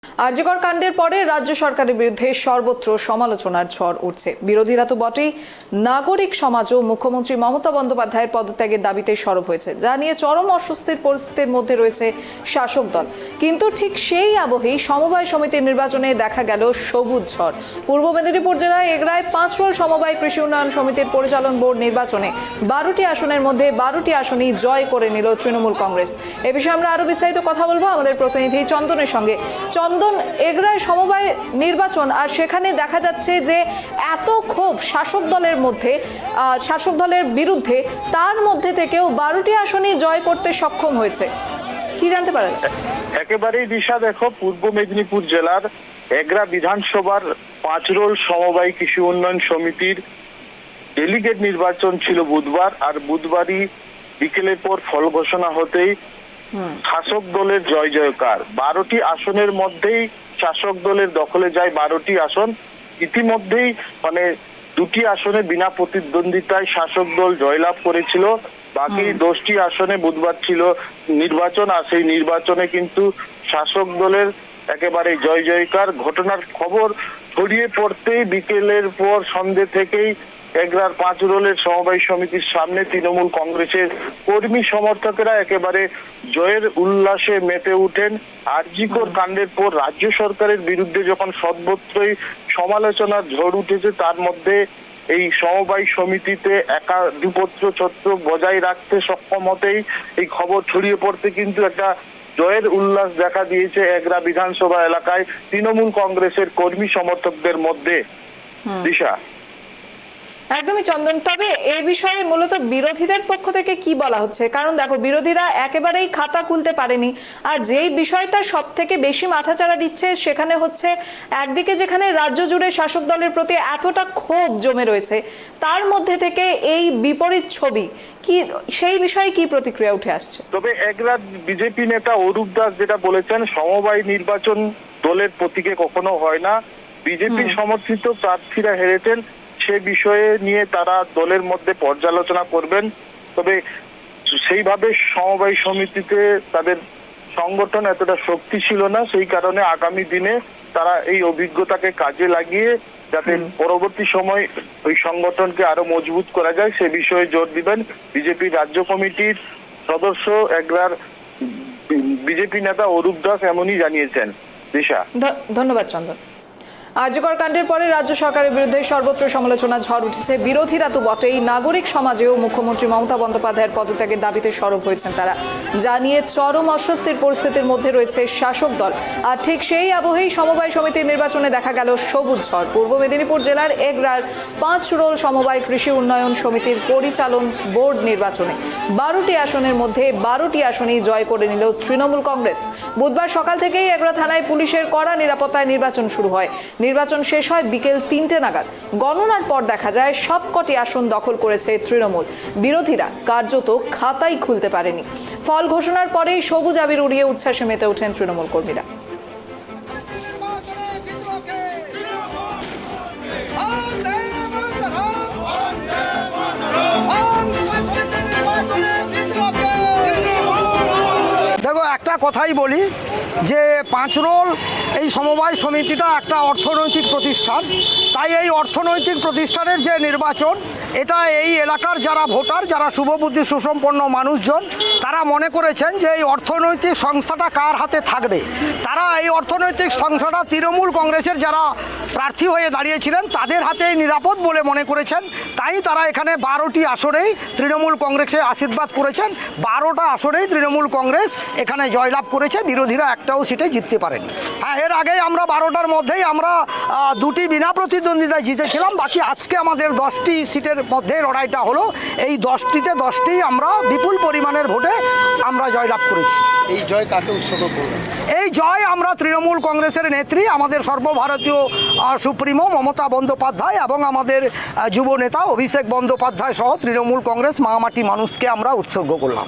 আরজিকর কাণ্ডের পরে রাজ্য সরকারের বিরুদ্ধে সর্বত্র সমালোচনার ঝড় উঠছে। বিরোধীরা তো বটেই, নাগরিক সমাজও মুখ্যমন্ত্রী মমতা বন্দ্যোপাধ্যায়ের পদত্যাগের দাবিতে সরব হয়েছে, যা নিয়ে চরম অস্বস্তির পরিস্থিতির মধ্যে রয়েছে শাসক দল। কিন্তু ঠিক সেই আবহেই সমবায় সমিতির নির্বাচনে দেখা গেল সবুজ ঝড়। পূর্ব মেদিনীপুর জেলায় এগরায় পাঁচরোল সমবায় কৃষি উন্নয়ন সমিতির পরিচালন বোর্ড নির্বাচনে 12টি আসনের মধ্যে 12টি আসনই জয় করে নিল তৃণমূল কংগ্রেস। এ বিষয়ে আমরা আরো বিস্তারিত কথা বলবো আমাদের প্রতিনিধি চন্দনের সঙ্গে। চন্দন, এগরায় সমবায় নির্বাচন, আর সেখানে দেখা যাচ্ছে যে এত ক্ষোভ শাসক দলের মধ্যে, শাসক দলের বিরুদ্ধে, তার মধ্যে থেকেও 12টি আসনই জয় করতে সক্ষম হয়েছে। কি জানতে পারা যাচ্ছে? একেবারেই দিশা, দেখো, পূর্ব মেদিনীপুর জেলার এগরা বিধানসভার পাঁচরোল সমবায় কৃষি উন্নয়ন সমিতির ডেলিগেট নির্বাচন ছিল বুধবার, আর বুধবারই বিকেলের পর ফল ঘোষণা হতেই শাসক দলের জয় জয়কার। 12টি আসনের মধ্যেই শাসক দলের দখলে যায় 12টি আসন। ইতিমধ্যেই দুটি আসনে বিনা প্রতিদ্বন্দ্বিতায় শাসক দল জয়লাভ করেছিল। বাকি 10টি আসনে বুধবার ছিল নির্বাচন, আর সেই নির্বাচনে কিন্তু শাসক দলের একেবারে জয় জয়কার। ঘটনার খবর ছড়িয়ে পড়তেই বিকেলের পর সন্ধ্যে থেকেই এগরার পাঁচরোলের সমবায় সমিতির সামনে তৃণমূল কংগ্রেসের কর্মী সমর্থকেরা একেবারে জয়ের উল্লাসে মেতে উঠেন। আরজিকর কাণ্ডের পর রাজ্য সরকারের বিরুদ্ধে যখন সর্বত্রই সমালোচনার ঝড় উঠেছে, তার মধ্যে এই সমবায় সমিতিতে একাধিপত্য ছত্র বজায় রাখতে সক্ষম হতেই এই খবর ছড়িয়ে পড়তে কিন্তু একটা জয়ের উল্লাস দেখা দিয়েছে এগরা বিধানসভা এলাকায় তৃণমূল কংগ্রেসের কর্মী সমর্থকদের মধ্যে। দিশা, একদমই চন্দন, তবে এই বিষয়ে মূলত বিরোধীদের পক্ষ থেকে কি বলা হচ্ছে? কারণ দেখো, বিরোধীরা একেবারেই খাতা খুলতে পারেনি, আর যেই বিষয়টা সব থেকে বেশি মাথাচাড়া দিচ্ছে সেখানে হচ্ছে একদিকে যেখানে রাজ্য জুড়ে শাসক দলের প্রতি এতটা ক্ষোভ জমে রয়েছে, তার মধ্যে থেকে এই বিপরীত ছবি কি, সেই বিষয়ে কি প্রতিক্রিয়া উঠে আসছে? তবে এগরা বিজেপি নেতা অরূপ দাস যেটা বলেছেন, সমবায় নির্বাচন দলের প্রতীকে কখনো হয় না, বিজেপি সমর্থিত প্রার্থীরা হেরেছেন, সে বিষয়ে নিয়ে তারা দলের মধ্যে পর্যালোচনা করবেন। তবে সেইভাবে সমবায় সমিতিতে তাদের সংগঠন এতটা শক্তি ছিল না, সেই কারণে আগামী দিনে তারা এই অভিজ্ঞতাকে কাজে লাগিয়ে যাতে পরবর্তী সময় ওই সংগঠনকে আরো মজবুত করা যায় সে বিষয়ে জোর দিবেন। বিজেপি রাজ্য কমিটির সদস্য এগরার বিজেপি নেতা অরূপ দাস এমনই জানিয়েছেন। দিশা, ধন্যবাদ চন্দন। আরজিকর কাণ্ডের পরে রাজ্য সরকারের বিরুদ্ধে সর্বত্র সমালোচনা ঝড় উঠেছে। বিরোধীরা তো বটেই, নাগরিক সমাজেও মুখ্যমন্ত্রী মমতা বন্দ্যোপাধ্যায়ের পদত্যাগের দাবিতে সরব হয়েছেন তারা, যা নিয়ে চরম অস্বস্তির পরিস্থিতির মধ্যে রয়েছে শাসক দল। আর ঠিক সেই আবহেই সমবায় সমিতির নির্বাচনে দেখা গেল সবুজ ঝড়। পূর্ব মেদিনীপুর জেলার এগরার পাঁচরোল সমবায় কৃষি উন্নয়ন সমিতির পরিচালন বোর্ড নির্বাচনে 12টি আসনের মধ্যে 12টি আসনই জয় করে নিল তৃণমূল কংগ্রেস। বুধবার সকাল থেকেই এগরা থানায় পুলিশের কড়া নিরাপত্তায় নির্বাচন শুরু হয়। নির্বাচন শেষ হয় বিকেল 3টে নাগাদ। গণনার পর দেখা যায় সবকটি আসন দখল করেছে তৃণমূল। বিরোধীরা কার্যত খাতাই খুলতে পারেনি। ফল ঘোষণার পরেই সবুজ আবির উড়িয়ে উচ্ছ্বাসে মেতে ওঠেন তৃণমূল কর্মীরা। দেখো, একটা কথাই বলি যে পাঁচরোল এই সমবায় সমিতিটা একটা অর্থনৈতিক প্রতিষ্ঠান, তাই এই অর্থনৈতিক প্রতিষ্ঠানের যে নির্বাচন, এটা এই এলাকার যারা ভোটার, যারা শুভবুদ্ধি সুসম্পন্ন মানুষজন, তারা মনে করেছেন যে এই অর্থনৈতিক সংস্থাটা কার হাতে থাকবে। তারা এই অর্থনৈতিক সংস্থাটা তৃণমূল কংগ্রেসের যারা প্রার্থী হয়ে দাঁড়িয়েছিলেন তাদের হাতেই নিরাপদ বলে মনে করেছেন, তাই তারা এখানে 12টি আসনেই তৃণমূল কংগ্রেসে আশীর্বাদ করেছেন। 12টা আসনেই তৃণমূল কংগ্রেস এখানে জয়লাভ করেছে, বিরোধীরা একটাও সিটে জিততে পারেনি। হ্যাঁ, এর আগেই আমরা 12টার মধ্যেই আমরা 2টি বিনা প্রতিদ্বন্দ্বিতায় জিতেছিলাম। বাকি আজকে আমাদের 10টি সিটের মধ্যে লড়াইটা হলো। এই 10টিতে 10টি আমরা বিপুল পরিমাণের ভোটে আমরা জয়লাভ করেছি। এই জয় কাকে উৎসর্গ করলেন? এই জয় আমরা তৃণমূল কংগ্রেসের নেত্রী, আমাদের সর্বভারতীয় সুপ্রিমো মমতা বন্দ্যোপাধ্যায় এবং আমাদের যুব নেতা অভিষেক বন্দ্যোপাধ্যায় সহ তৃণমূল কংগ্রেস মহামাটি মানুষকে আমরা উৎসর্গ করলাম।